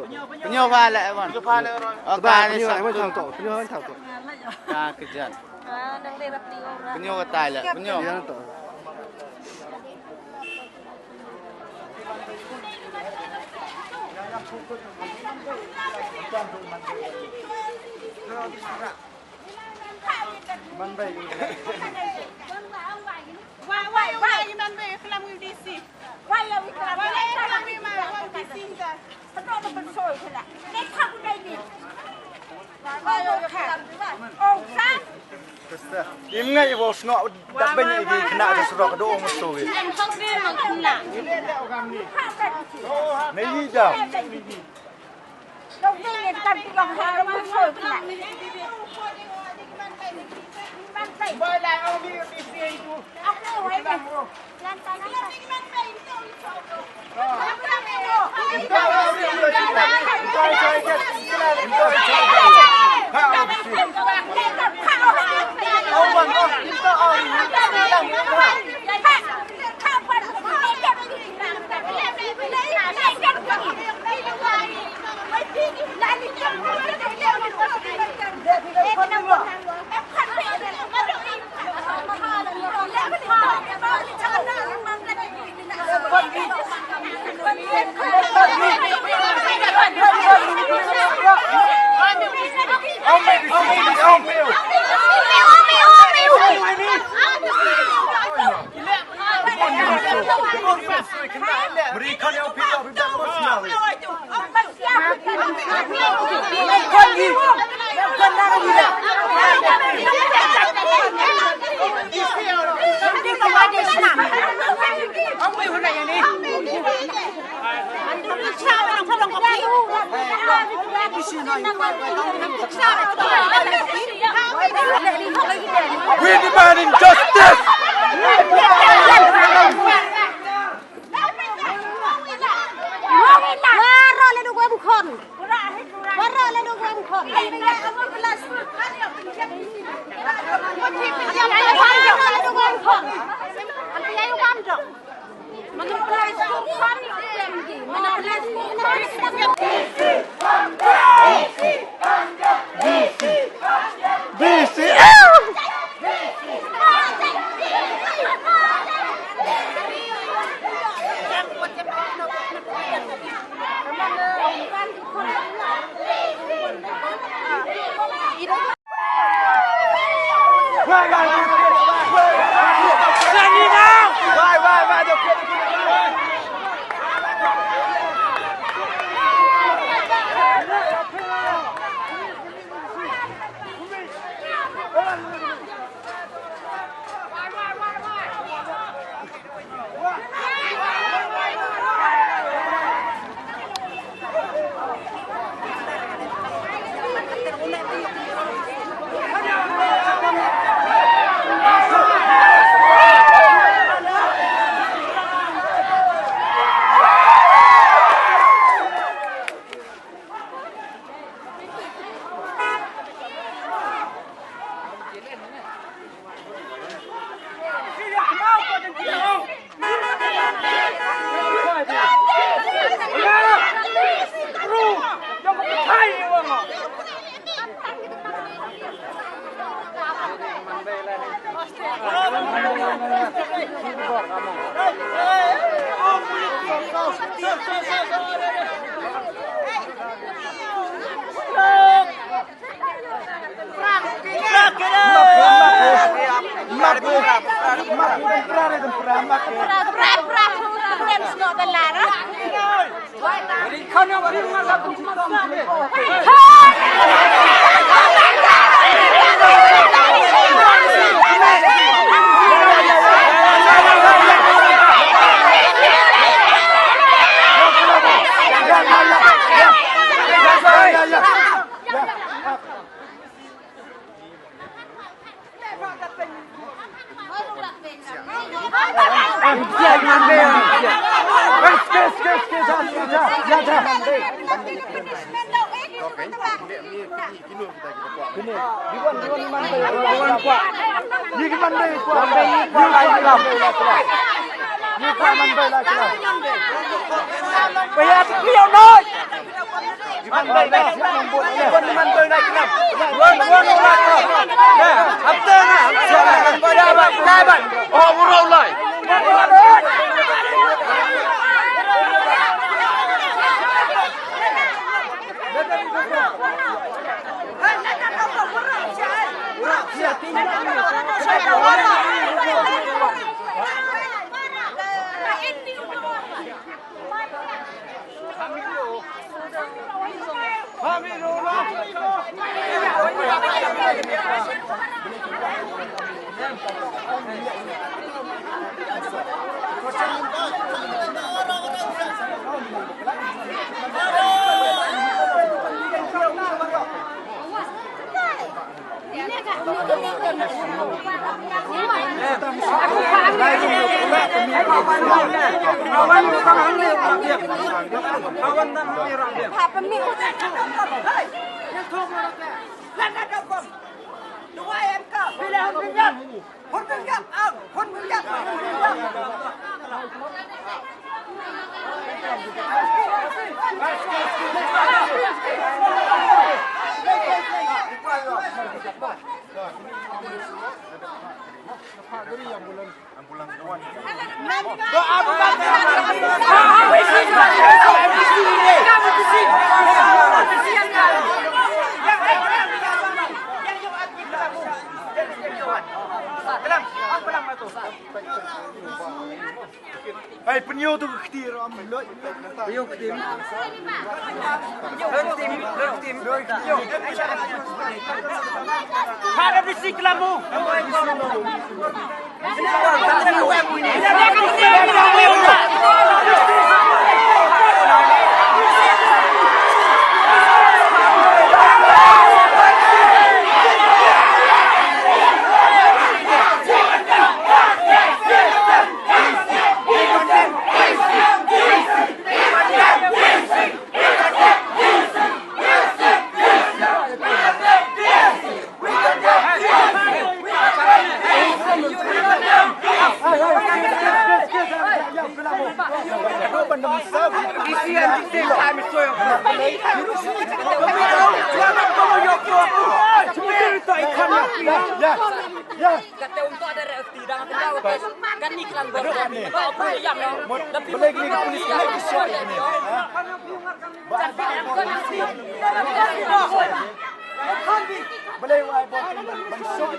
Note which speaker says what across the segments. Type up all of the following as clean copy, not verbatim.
Speaker 1: penyo pala mon oh ka ni sa
Speaker 2: thằng tổ penyo thằng tổ
Speaker 1: ka kejan
Speaker 3: nang rebab di ora.
Speaker 1: penyo ka tala penyo
Speaker 2: tổมันไป
Speaker 3: Why you man be kelam di si. Why you kelam di ma di si ta. มันโดนมันซอยพุ่นล่ะได้ทักได้นี่ว่าโยค่ะโอ้ซะ
Speaker 2: im ngay vô snọ đặt bên này thì khna cho sro cái đồ một số vậy
Speaker 3: ยังต้องเรียนมันขึ้นน่ะ
Speaker 2: mấy gì đâu
Speaker 3: ต้องเรียนกันที่ลองหาแล้วมันซอยพุ่นล่ะมันไปบ่ได้เอามีสิอยู่เอาเอาไว้ไปลั่นตานั้นมันไป
Speaker 2: Berikan yang pilih bidang musnah. We demanding justice. Bây giờ มันไปได้คนมันไปได้ครับวนเนี่ยอับเตอร์นะได้บ้างโอ้บุรุษเลยHey, penyu tu ketir ramai loi. Penyu ketir. Ada bisi kelamu.
Speaker 4: Kata untuk ada reakti dah tahu kan ni kelan baru apa apa yang no tapi lagi ni polis lagi suai ni boleh wai bot bensoi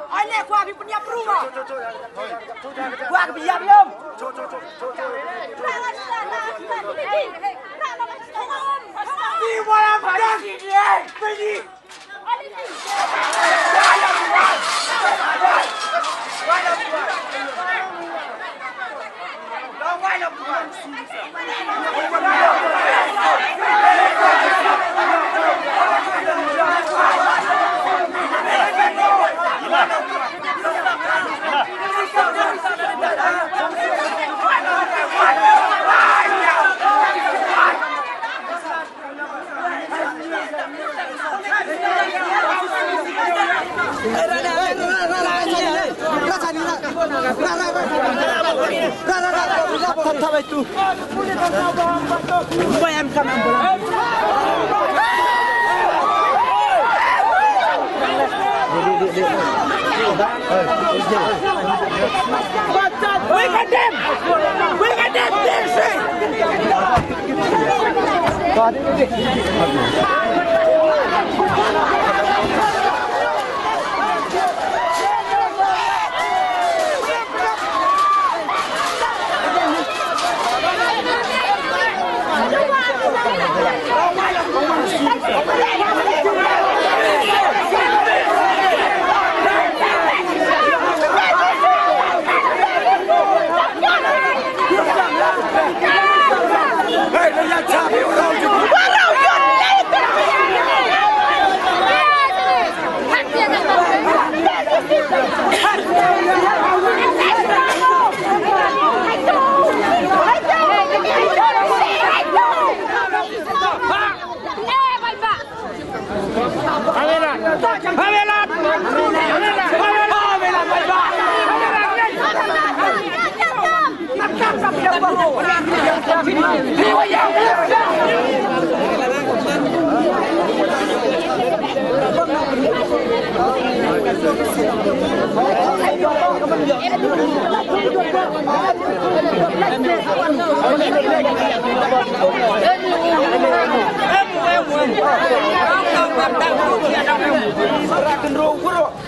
Speaker 4: Oleh gua habis punya rumah. Gua habis siap belum? Di malam pagi dia pergi.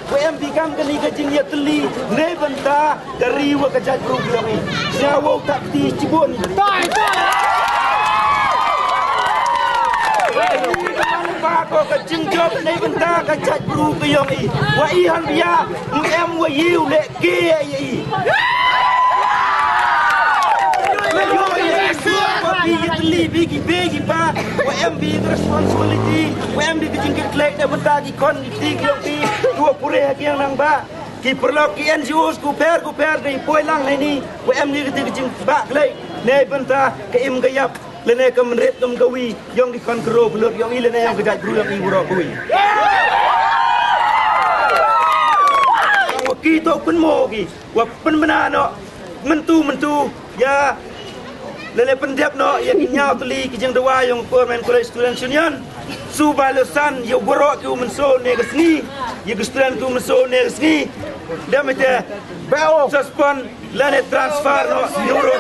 Speaker 2: WM bikam kani kajing ya teli ne benta dari wa kajat program ini nyawa tak ti cibun ba ko kajing job ne benta kajat program ini wa i han bia WM wa yiu le ke yi bigi pa WM big responsibility WM big jingkit klek ne benta ki kon ti ki dua pure yang nang ba ki perlu ki NGOs ku per dei poi lang ni WM ni ki jing ba klek ne benta ke im gayap le ne ke menret dum gawi yong ki kon kro blok yong ile ne yang ke jaj bru yang ibro kuwi ki to pun mo ki wa pen menano mentu ya lele pendep no ya kinyau teli kijang dewa yang Permen College Student Union subalosan ya borok ku menso ne gesni ya student ku menso ne gesni damete bao suspend lele transfer no euro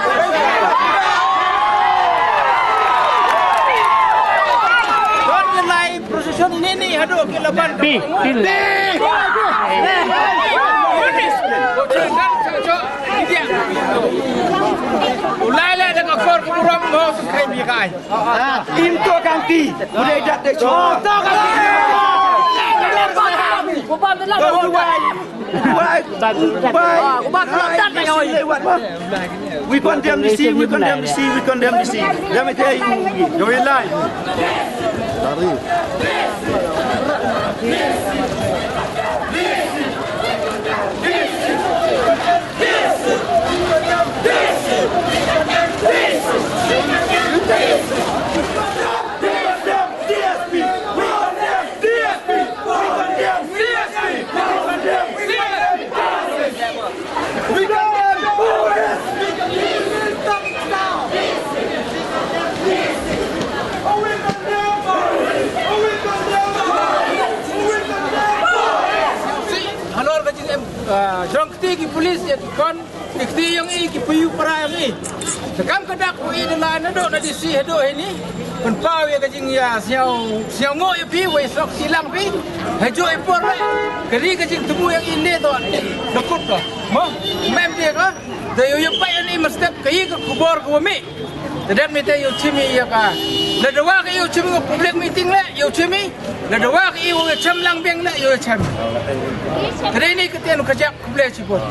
Speaker 2: kon nilai prosesyon ini hado ke laban bi ulai le dengan kor kurang mau sekai mi kai im to kangki udah dak de cho to kangki kuban la ho why we condemn the sea let me tell you yo ilai dari Jong keti polis ya kon keti yang ki puyu para yang sekam kedak ku adalah nado na disi hado ini penpau ya kajing ya siau ngo ya pi we sok silang pi hajo ipor le keri kajing temu yang ini to dekut to mo mem dia ka dayo yang pai ini mesti kai ke kubor ku mi dan mete yo chimi ya ka la dawa ka yo chimi ko public meeting le yo chimi la dawa ka yo cham lang beng le yo cham keri ni ketian kajak public sipot